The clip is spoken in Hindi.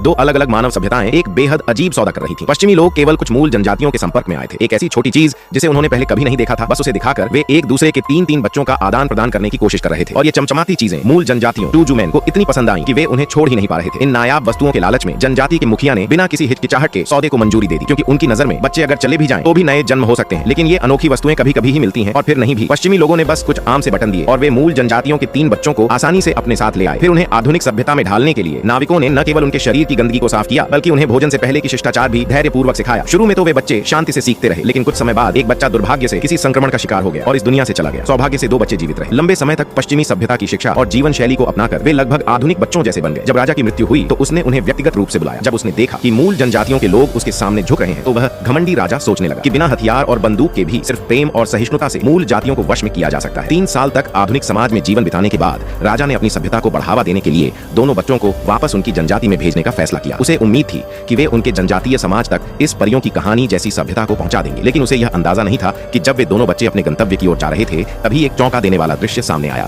दो अलग अलग मानव सभ्यताएं एक बेहद अजीब सौदा कर रही थी। पश्चिमी लोग केवल कुछ मूल जनजातियों के संपर्क में आए थे, एक ऐसी छोटी चीज जिसे उन्होंने पहले कभी नहीं देखा था। बस उसे दिखाकर वे एक दूसरे के तीन तीन बच्चों का आदान प्रदान करने की कोशिश कर रहे थे। और ये चमचमाती चीजें मूल जनजातियों टूजूमैन को इतनी पसंद आई कि वे उन्हें छोड़ ही नहीं पा रहे थे। इन नायाब वस्तुओं के लालच में जनजाति के मुखिया ने बिना किसी हिचकिचाहट के सौदे को मंजूरी दे दी, क्योंकि उनकी नजर में बच्चे अगर चले भी जाएं तो भी नए जन्म हो सकते हैं, लेकिन ये अनोखी वस्तुएं कभी कभी ही मिलती हैं और फिर नहीं भी। पश्चिमी लोगों ने बस कुछ आम से बटन दिए और वे मूल जनजातियों के तीन बच्चों को आसानी से अपने साथ ले आए। फिर उन्हें आधुनिक सभ्यता में ढालने के लिए नाविकों ने न केवल उनके शरीर की गंदगी को साफ किया, बल्कि उन्हें भोजन से पहले की शिष्टाचार भी धैर्यपूर्वक सिखाया। शुरू में तो वे बच्चे शांति से सीखते रहे, लेकिन कुछ समय बाद एक बच्चा दुर्भाग्य से किसी संक्रमण का शिकार हो गया और इस दुनिया से चला गया। सौभाग्य से दो बच्चे जीवित रहे। लंबे समय तक पश्चिमी सभ्यता की शिक्षा और जीवन शैली को अपनाकर वे लगभग आधुनिक बच्चों जैसे बन गए। जब राजा की मृत्यु हुई तो उसने उन्हें व्यक्तिगत रूप से बुलाया। जब उसने देखा कि मूल जनजातियों के लोग उसके सामने झुक रहे हैं तो वह घमंडी राजा सोचने लगा कि बिना हथियार और बंदूक के भी सिर्फ प्रेम और सहिष्णुता से मूल जातियों को वश में किया जा सकता है। 3 साल तक आधुनिक समाज में जीवन बिताने के बाद राजा ने अपनी सभ्यता को बढ़ावा देने के लिए दोनों बच्चों को वापस उनकी जनजाति में भेजने का फैसला किया। उसे उम्मीद थी कि वे उनके जनजातीय समाज तक इस परियों की कहानी जैसी सभ्यता को पहुंचा देंगे, लेकिन उसे यह अंदाजा नहीं था कि जब वे दोनों बच्चे अपने गंतव्य की ओर जा रहे थे तभी एक चौंका देने वाला दृश्य सामने आया।